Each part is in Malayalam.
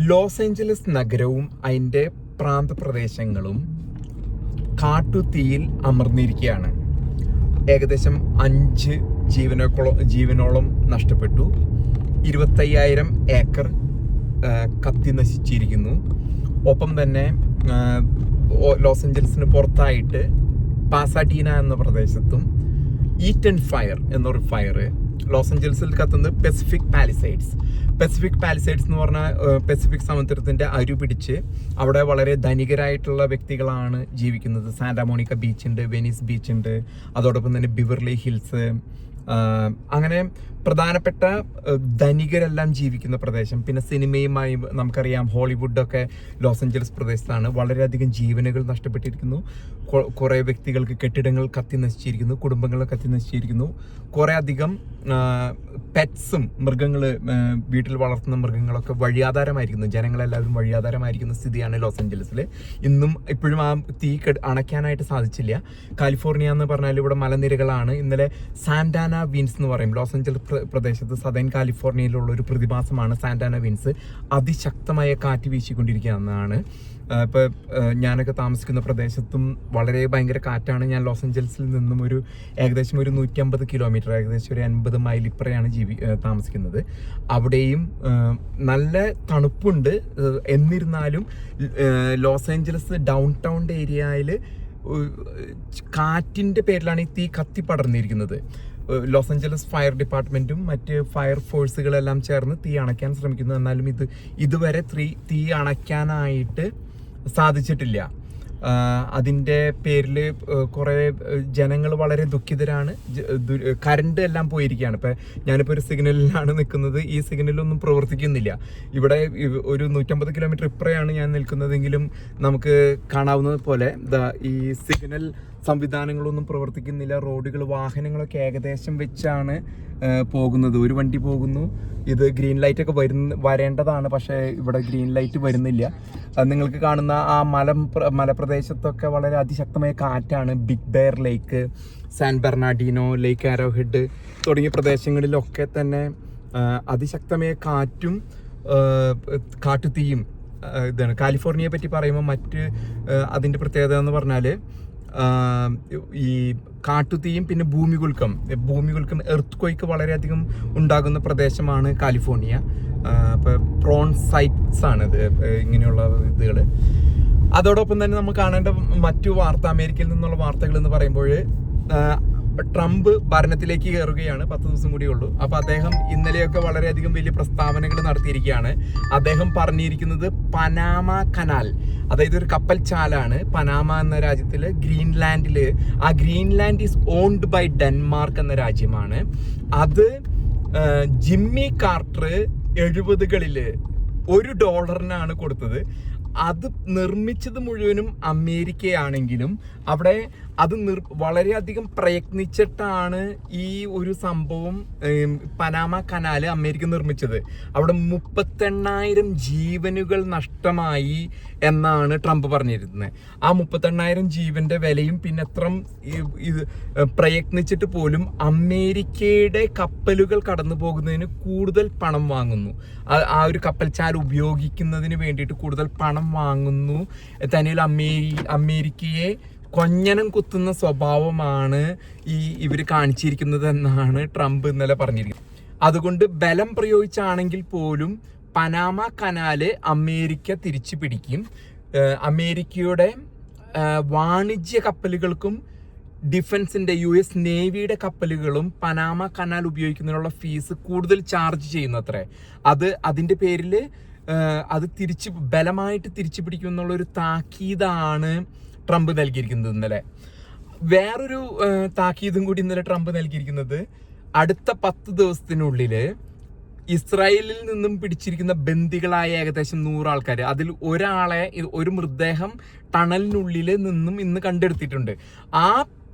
ലോസ് ഏഞ്ചലസ് നഗരവും അതിൻ്റെ പ്രാന്തപ്രദേശങ്ങളും കാട്ടുതീയിൽ അമർന്നിരിക്കുകയാണ്. ഏകദേശം 5 ജീവനോളം നഷ്ടപ്പെട്ടു. 25,000 ഏക്കർ കത്തി നശിച്ചിരിക്കുന്നു. ഒപ്പം തന്നെ ലോസ് ഏഞ്ചൽസിന് പുറത്തായിട്ട് പാസാഡീന എന്ന പ്രദേശത്തും ഈറ്റൻ ഫയർ എന്നൊരു ഫയർ ലോസ് ഏഞ്ചൽസിൽ കത്തുന്നത് പസഫിക് പാലിസൈഡ്സ് എന്ന് പറഞ്ഞാൽ പസഫിക് സമുദ്രത്തിൻ്റെ അരു പിടിച്ച് അവിടെ വളരെ ധനികരായിട്ടുള്ള വ്യക്തികളാണ് ജീവിക്കുന്നത്. സാന്റാമോണിക്ക ബീച്ചുണ്ട്, വെനീസ് ബീച്ചുണ്ട്, അതോടൊപ്പം തന്നെ ബിവർലി ഹിൽസ്, അങ്ങനെ പ്രധാനപ്പെട്ട ധനികരെല്ലാം ജീവിക്കുന്ന പ്രദേശം. പിന്നെ സിനിമയുമായി നമുക്കറിയാം, ഹോളിവുഡൊക്കെ ലോസ് ഏഞ്ചലസ് പ്രദേശത്താണ്. വളരെയധികം ജീവനുകൾ നഷ്ടപ്പെട്ടിരിക്കുന്നു. കുറേ വ്യക്തികൾക്ക് കെട്ടിടങ്ങൾ കത്തി നശിച്ചിരിക്കുന്നു, കുടുംബങ്ങൾ കത്തി നശിച്ചിരിക്കുന്നു. കുറേ അധികം പെറ്റ്സും വീട്ടിൽ വളർത്തുന്ന മൃഗങ്ങളൊക്കെ വഴിയാധാരമായിരിക്കുന്നു. ജനങ്ങളെല്ലാവരും വഴിയാധാരമായിരിക്കുന്ന സ്ഥിതിയാണ് ലോസ് ഏഞ്ചലസിൽ. ഇപ്പോഴും ആ തീ അണയ്ക്കാനായിട്ട് സാധിച്ചില്ല. കാലിഫോർണിയ എന്ന് പറഞ്ഞാൽ ഇവിടെ മലനിരകളാണ്. ഇന്നലെ സാന്റാന വിൻസ് എന്ന് പറയും, ലോസ് ഏഞ്ചലസ് പ്രദേശത്ത് സദേൺ കാലിഫോർണിയയിലുള്ള ഒരു പ്രതിഭാസമാണ് സാന്റാന വിൻസ്. അതിശക്തമായ കാറ്റ് വീശിക്കൊണ്ടിരിക്കുകയെന്നാണ്. ഇപ്പോൾ ഞാനൊക്കെ താമസിക്കുന്ന പ്രദേശത്തും വളരെ ഭയങ്കര കാറ്റാണ്. ഞാൻ ലോസ് ഏഞ്ചൽസിൽ നിന്നും ഏകദേശം 150 കിലോമീറ്റർ, ഏകദേശം 80 മൈൽ ഇപ്പറയാണ് താമസിക്കുന്നത്. അവിടെയും നല്ല തണുപ്പുണ്ട്. എന്നിരുന്നാലും ലോസ് ഏഞ്ചലസ് ഡൗൺ ടൗണിൻ്റെ ഏരിയയിൽ കാറ്റിൻ്റെ പേരിലാണ് ഈ തീ കത്തിപ്പടർന്നിരിക്കുന്നത്. ലോസ് ഏഞ്ചലസ് ഫയർ ഡിപ്പാർട്ട്മെൻറ്റും മറ്റ് ഫയർ ഫോഴ്സുകളെല്ലാം ചേർന്ന് തീ അണയ്ക്കാൻ ശ്രമിക്കുന്നു. എന്നാലും ഇതുവരെ തീ അണയ്ക്കാനായിട്ട് സാധിച്ചിട്ടില്ല. അതിൻ്റെ പേരിൽ കുറേ ജനങ്ങൾ വളരെ ദുഃഖിതരാണ്. കറണ്ട് എല്ലാം പോയിരിക്കുകയാണ്. ഇപ്പം ഞാനിപ്പോൾ ഒരു സിഗ്നലിലാണ് നിൽക്കുന്നത്. ഈ സിഗ്നലൊന്നും പ്രവർത്തിക്കുന്നില്ല. ഇവിടെ ഒരു 150 കിലോമീറ്റർ ഇപ്പറയാണ് ഞാൻ നിൽക്കുന്നതെങ്കിലും നമുക്ക് കാണാവുന്നത് പോലെ ഈ സിഗ്നൽ സംവിധാനങ്ങളൊന്നും പ്രവർത്തിക്കുന്നില്ല. റോഡുകൾ, വാഹനങ്ങളൊക്കെ ഏകദേശം വെച്ചാണ് പോകുന്നത്. ഒരു വണ്ടി പോകുന്നു, ഇത് ഗ്രീൻ ലൈറ്റൊക്കെ വരേണ്ടതാണ്, പക്ഷേ ഇവിടെ ഗ്രീൻ ലൈറ്റ് വരുന്നില്ല. നിങ്ങൾക്ക് കാണുന്ന ആ മലപ്രദേശത്തൊക്കെ വളരെ അതിശക്തമായ കാറ്റാണ്. ബിഗ് ബെയർ ലേക്ക്, സാൻ ബെർണാഡിനോ, ലേക്ക് ആരോഹെഡ് തുടങ്ങിയ പ്രദേശങ്ങളിലൊക്കെ തന്നെ അതിശക്തമായ കാറ്റും കാട്ടുതീയും ഇതാണ്. കാലിഫോർണിയയെ പറ്റി പറയുമ്പോൾ അതിൻ്റെ പ്രത്യേകത എന്ന് പറഞ്ഞാൽ ഈ കാട്ടുതീയും പിന്നെ ഭൂമികുലുക്കം എർത്ത്ക്വേക്ക് വളരെയധികം ഉണ്ടാകുന്ന പ്രദേശമാണ് കാലിഫോർണിയ. ഇപ്പോൾ പ്രോൺ സൈറ്റ്സ് ആണ് ഇത്, ഇങ്ങനെയുള്ള ഇതുകൾ. അതോടൊപ്പം തന്നെ നമ്മൾ കാണേണ്ട മറ്റു അമേരിക്കയിൽ നിന്നുള്ള വാർത്തകൾ എന്ന് പറയുമ്പോൾ ട്രംപ് ഭരണത്തിലേക്ക് കയറുകയാണ്. 10 ദിവസം കൂടി ഉള്ളൂ. അപ്പോൾ അദ്ദേഹം ഇന്നലെയൊക്കെ വളരെയധികം വലിയ പ്രസ്താവനകൾ നടത്തിയിരിക്കുകയാണ്. അദ്ദേഹം പറഞ്ഞിരിക്കുന്നത് പനാമ കനാൽ, അതായത് ഒരു കപ്പൽ ചാലാണ് പനാമ എന്ന രാജ്യത്തിൽ, ഗ്രീൻലാൻഡിൽ. ആ Greenland is owned by Denmark എന്ന രാജ്യമാണ്. അത് ജിമ്മി കാർട്ടർ 70കളിൽ $1 കൊടുത്തത്. അത് നിർമ്മിച്ചത് മുഴുവനും അമേരിക്കയാണെങ്കിലും അവിടെ അത് വളരെയധികം പ്രയത്നിച്ചിട്ടാണ് ഈ ഒരു സംഭവം പനാമ കനാല് അമേരിക്ക നിർമ്മിച്ചത്. അവിടെ 38,000 ജീവനുകൾ നഷ്ടമായി എന്നാണ് ട്രംപ് പറഞ്ഞിരുന്നത്. ആ 38,000 ജീവന്റെ വിലയും പിന്നെ ഇത് പ്രയത്നിച്ചിട്ട് പോലും അമേരിക്കയുടെ കപ്പലുകൾ കടന്നു പോകുന്നതിന് കൂടുതൽ പണം വാങ്ങുന്നു. ആ ഒരു കപ്പൽ ചാൽ ഉപയോഗിക്കുന്നതിന് വേണ്ടിയിട്ട് കൂടുതൽ പണം വാങ്ങുന്നു. തന്നെയുള്ള അമേരിക്കയെ കൊഞ്ഞനം കുത്തുന്ന സ്വഭാവമാണ് ഇവർ കാണിച്ചിരിക്കുന്നത് എന്നാണ് ട്രംപ് ഇന്നലെ പറഞ്ഞിരിക്കുന്നത്. അതുകൊണ്ട് ബലം പ്രയോഗിച്ചാണെങ്കിൽ പോലും പനാമ കനാല് അമേരിക്ക തിരിച്ചു പിടിക്കും. അമേരിക്കയുടെ വാണിജ്യ കപ്പലുകൾക്കും ഡിഫൻസിന്റെ US നേവിയുടെ കപ്പലുകളും പനാമ കനാൽ ഉപയോഗിക്കുന്നതിനുള്ള ഫീസ് കൂടുതൽ ചാർജ് ചെയ്യുന്നത്രേ. അതിന്റെ പേരിൽ അത് ബലമായിട്ട് തിരിച്ചു പിടിക്കും എന്നുള്ളൊരു താക്കീതാണ് ട്രംപ് നൽകിയിരിക്കുന്നത് ഇന്നലെ. വേറൊരു താക്കീതും കൂടി ഇന്നലെ ട്രംപ് നൽകിയിരിക്കുന്നത്, അടുത്ത 10 ദിവസത്തിനുള്ളിൽ ഇസ്രായേലിൽ നിന്നും പിടിച്ചിരിക്കുന്ന ബന്ദികളായ ഏകദേശം 100 ആൾക്കാർ, അതിൽ ഒരു മൃതദേഹം ടണലിനുള്ളിൽ നിന്നും ഇന്ന് കണ്ടെടുത്തിട്ടുണ്ട്. ആ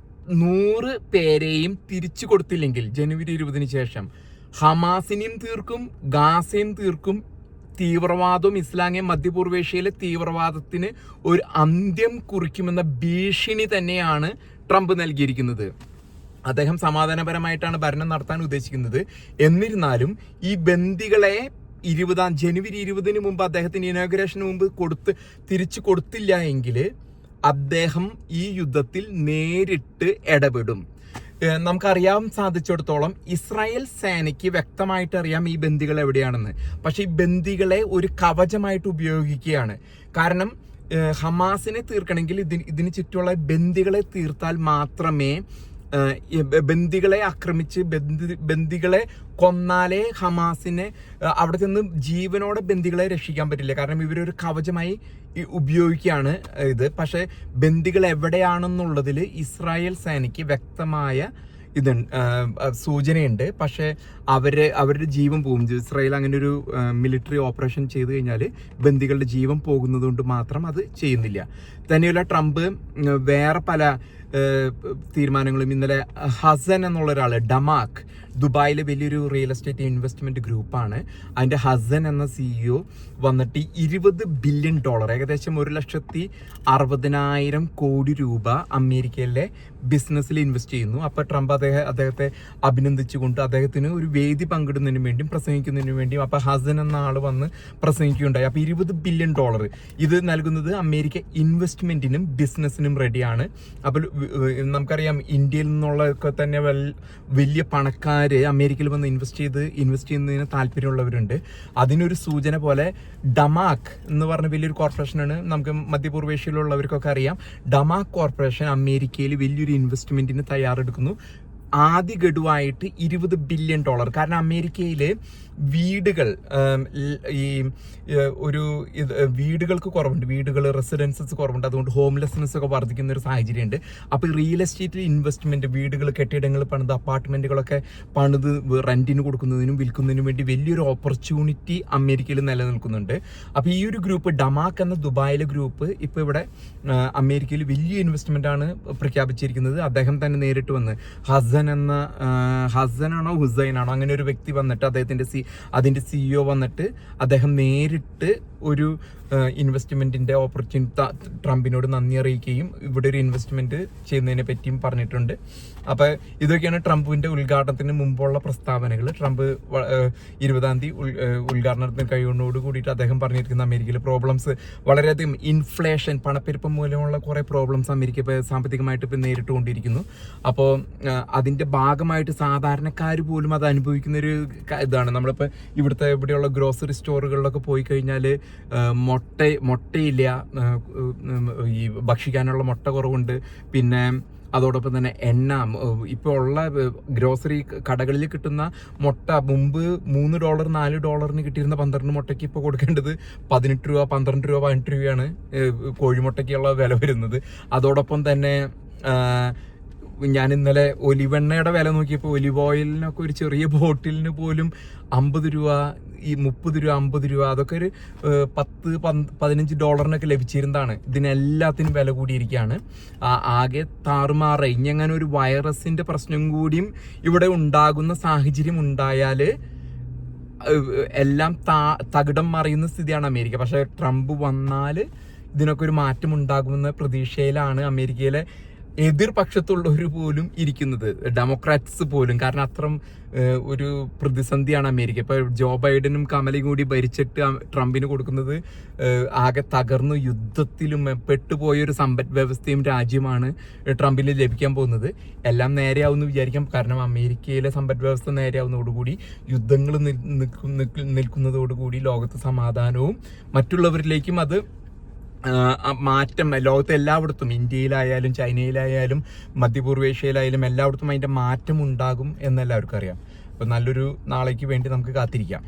100 പേരെയും തിരിച്ചു കൊടുത്തില്ലെങ്കിൽ ജനുവരി 20 ശേഷം ഹമാസിനെയും തീർക്കും, ഗാസയും തീർക്കും. തീവ്രവാദവും ഇസ്ലാമിക മധ്യപൂർവേഷ്യയിലെ തീവ്രവാദത്തിന് ഒരു അന്ത്യം കുറിക്കുമെന്ന ഭീഷണി തന്നെയാണ് ട്രംപ് നൽകിയിരിക്കുന്നത്. അദ്ദേഹം സമാധാനപരമായിട്ടാണ് ഭരണം നടത്താൻ ഉദ്ദേശിക്കുന്നത്. എന്നിരുന്നാലും ഈ ബന്ദികളെ ജനുവരി 20 മുമ്പ് അദ്ദേഹത്തിന് ഇനോഗ്രേഷന് മുമ്പ് തിരിച്ചു കൊടുത്തില്ല എങ്കിൽ അദ്ദേഹം ഈ യുദ്ധത്തിൽ നേരിട്ട് ഇടപെടും. നമുക്കറിയാൻ സാധിച്ചിടത്തോളം ഇസ്രായേൽ സേനയ്ക്ക് വ്യക്തമായിട്ട് അറിയാം ഈ ബന്ദികൾ എവിടെയാണെന്ന്. പക്ഷെ ഈ ബന്ദികളെ ഒരു കവചമായിട്ട് ഉപയോഗിക്കുകയാണ്. കാരണം ഹമാസിനെ തീർക്കണമെങ്കിൽ ഇതിന് ചുറ്റുമുള്ള ബന്ദികളെ തീർത്താൽ മാത്രമേ, ബന്ദികളെ ആക്രമിച്ച് ബന്ദികളെ കൊന്നാലേ ഹമാസിനെ അവിടെ നിന്ന് ജീവനോടെ ബന്ദികളെ രക്ഷിക്കാൻ പറ്റില്ല. കാരണം ഇവരൊരു കവചമായി ഉപയോഗിക്കുകയാണ് ഇത്. പക്ഷേ ബന്ദികൾ എവിടെയാണെന്നുള്ളതിൽ ഇസ്രായേൽ സേനയ്ക്ക് വ്യക്തമായ സൂചനയുണ്ട്. പക്ഷേ അവരുടെ ജീവൻ പോകും. ഇസ്രായേൽ അങ്ങനെ ഒരു മിലിറ്ററി ഓപ്പറേഷൻ ചെയ്തു കഴിഞ്ഞാൽ ബന്ദികളുടെ ജീവൻ പോകുന്നത് കൊണ്ട് മാത്രം അത് ചെയ്യുന്നില്ല. തന്നെയല്ല, ട്രംപ് വേറെ പല തീരുമാനങ്ങളും ഇന്നലെ ഹസൻ എന്നുള്ള ഒരാൾ, ഡമാക്, ദുബായിലെ വലിയൊരു റിയൽ എസ്റ്റേറ്റ് ഇൻവെസ്റ്റ്മെന്റ് ഗ്രൂപ്പാണ്. അതിന്റെ ഹസൻ എന്ന CEO വന്നിട്ട് $20 ബില്യൺ, ഏകദേശം 1,60,000 കോടി രൂപ അമേരിക്കയിലെ ബിസിനസ്സിൽ ഇൻവെസ്റ്റ് ചെയ്യുന്നു. അപ്പോൾ ട്രംപ് അദ്ദേഹത്തെ അഭിനന്ദിച്ചുകൊണ്ട് അദ്ദേഹത്തിന് ഒരു വേദി പങ്കിടുന്നതിന് വേണ്ടിയും പ്രസംഗിക്കുന്നതിന് വേണ്ടിയും അപ്പോൾ ഹസൻ എന്ന ആൾ വന്ന് പ്രസംഗിക്കുകയുണ്ടായി. അപ്പോൾ $20 ബില്യൺ ഇത് നൽകുന്നത് അമേരിക്ക ഇൻവെസ്റ്റ്മെന്റിനും ബിസിനസ്സിനും റെഡിയാണ്. അപ്പോൾ നമുക്കറിയാം ഇന്ത്യയിൽ നിന്നുള്ളതൊക്കെ തന്നെ വലിയ പണക്കാര് അമേരിക്കയിൽ വന്ന് ഇൻവെസ്റ്റ് ചെയ്യുന്നതിന് താല്പര്യമുള്ളവരുണ്ട്. അതിനൊരു സൂചന പോലെ ഡമാക് എന്ന് പറഞ്ഞ വലിയൊരു കോർപ്പറേഷനാണ്. നമുക്ക് മധ്യപൂർവേഷ്യയിലുള്ളവർക്കൊക്കെ അറിയാം. ഡമാക് കോർപ്പറേഷൻ അമേരിക്കയിൽ വലിയൊരു ഇൻവെസ്റ്റ്മെന്റിന് തയ്യാറെടുക്കുന്നു. ആദ്യ ഗഡുവായിട്ട് $20 ബില്യൺ. കാരണം അമേരിക്കയിൽ വീടുകൾ വീടുകൾക്ക് കുറവുണ്ട്, റെസിഡൻസസ് കുറവുണ്ട്. അതുകൊണ്ട് ഹോംലെസ്നെസ് ഒക്കെ വർദ്ധിക്കുന്ന ഒരു സാഹചര്യമുണ്ട്. അപ്പോൾ റിയൽ എസ്റ്റേറ്റ് ഇൻവെസ്റ്റ്മെന്റ്, വീടുകൾ, കെട്ടിടങ്ങൾ പണിത്, അപ്പാർട്ട്മെന്റുകളൊക്കെ പണിത് റെന്റിന് കൊടുക്കുന്നതിനും വിൽക്കുന്നതിനും വേണ്ടി വലിയൊരു ഓപ്പർച്യൂണിറ്റി അമേരിക്കയിൽ നിലനിൽക്കുന്നുണ്ട്. അപ്പോൾ ഈ ഒരു ഗ്രൂപ്പ്, ഡമാക് എന്ന ദുബായിലെ ഗ്രൂപ്പ്, ഇപ്പോൾ ഇവിടെ അമേരിക്കയിൽ വലിയ ഇൻവെസ്റ്റ്മെന്റ് ആണ് പ്രഖ്യാപിച്ചിരിക്കുന്നത്. അദ്ദേഹം തന്നെ നേരിട്ട് വന്ന് ഹസനാണോ ഹുസൈനാണോ അങ്ങനെ ഒരു വ്യക്തി വന്നിട്ട് അതിന്റെ CEO വന്നിട്ട് അദ്ദേഹം നേരിട്ട് ഒരു ഇൻവെസ്റ്റ്മെന്റിന്റെ ഓപ്പർച്യൂണിറ്റി ട്രംപിനോട് നന്ദി അറിയിക്കുകയും ഇവിടെ ഒരു ഇൻവെസ്റ്റ്മെന്റ് ചെയ്യുന്നതിനെ പറ്റിയും പറഞ്ഞിട്ടുണ്ട്. അപ്പൊ ഇതൊക്കെയാണ് ട്രംപിന്റെ ഉദ്ഘാടനത്തിന് മുമ്പുള്ള പ്രസ്താവനകൾ. ട്രംപ് 20-ാം തീയതി ഉദ്ഘാടനത്തിന് കഴിയുന്നതോട് കൂടിയിട്ട് അദ്ദേഹം പറഞ്ഞിരിക്കുന്ന അമേരിക്കയിലെ പ്രോബ്ലംസ് വളരെയധികം, ഇൻഫ്ലേഷൻ, പണപ്പെരുപ്പം മൂലമുള്ള കുറെ പ്രോബ്ലംസ് അമേരിക്ക ഇപ്പോൾ സാമ്പത്തികമായിട്ട് ഇപ്പം നേരിട്ടുകൊണ്ടിരിക്കുന്നു. അപ്പോൾ അതിന്റെ ഭാഗമായിട്ട് സാധാരണക്കാർ പോലും അത് അനുഭവിക്കുന്ന ഒരു ഇതാണ്. നമ്മളിപ്പോൾ ഇവിടെയുള്ള ഗ്രോസറി സ്റ്റോറുകളിലൊക്കെ പോയി കഴിഞ്ഞാൽ മുട്ടയില്ല, ഈ ഭക്ഷിക്കാനുള്ള മുട്ട കുറവുണ്ട്. പിന്നെ അതോടൊപ്പം തന്നെ എണ്ണ, ഇപ്പോൾ ഉള്ള ഗ്രോസറി കടകളിൽ കിട്ടുന്ന മുട്ട മുമ്പ് $3 $4 കിട്ടിയിരുന്ന 12 മുട്ടയ്ക്ക് ഇപ്പോൾ കൊടുക്കേണ്ടത് $18, $12, $18 കോഴിമുട്ടയ്ക്കുള്ള വില വരുന്നത്. അതോടൊപ്പം തന്നെ ഞാൻ ഇന്നലെ ഒലിവെണ്ണയുടെ വില നോക്കിയപ്പോൾ ഒലിവ് ഓയിലിനൊക്കെ ഒരു ചെറിയ ബോട്ടിലിന് പോലും $50, ഈ $30, $50, അതൊക്കെ ഒരു $10-15 ലഭിച്ചിരുന്നതാണ്. ഇതിനെല്ലാത്തിനും വില കൂടിയിരിക്കുകയാണ്. ആകെ താറുമാറായി. ഇനി അങ്ങനെ ഒരു വൈറസിന്റെ പ്രശ്നം കൂടിയും ഇവിടെ ഉണ്ടാകുന്ന സാഹചര്യം ഉണ്ടായാൽ എല്ലാം തകിടം മറിയുന്ന സ്ഥിതിയാണ് അമേരിക്ക. പക്ഷെ ട്രംപ് വന്നാൽ ഇതിനൊക്കെ ഒരു മാറ്റം ഉണ്ടാകുമെന്ന പ്രതീക്ഷയിലാണ് അമേരിക്കയിലെ എതിർപക്ഷത്തുള്ളവർ പോലും ഇരിക്കുന്നത്, ഡെമോക്രാറ്റ്സ് പോലും. കാരണം അത്രയും ഒരു പ്രതിസന്ധിയാണ് അമേരിക്ക. ഇപ്പോൾ ജോ ബൈഡനും കമലയും കൂടി ഭരിച്ചിട്ട് ട്രംപിന് കൊടുക്കുന്നത് ആകെ തകർന്നു യുദ്ധത്തിലും പെട്ടുപോയൊരു സമ്പദ് വ്യവസ്ഥയും രാജ്യമാണ് ട്രംപിന് ലഭിക്കാൻ പോകുന്നത്. എല്ലാം നേരെയാവുമെന്ന് വിചാരിക്കാം. കാരണം അമേരിക്കയിലെ സമ്പദ് വ്യവസ്ഥ നേരെയാവുന്നതോടുകൂടി, യുദ്ധങ്ങൾ നിൽക്കുന്നതോടുകൂടി ലോകത്ത് സമാധാനവും മറ്റുള്ളവരിലേക്കും അത് മാറ്റം ലോകത്തെ എല്ലായിടത്തും, ഇന്ത്യയിലായാലും ചൈനയിലായാലും മധ്യപൂർവേഷ്യയിലായാലും എല്ലായിടത്തും അതിൻ്റെ മാറ്റം ഉണ്ടാകും എന്നെല്ലാവർക്കും അറിയാം. അപ്പോൾ നല്ലൊരു നാളേക്ക് വേണ്ടി നമുക്ക് കാത്തിരിക്കാം.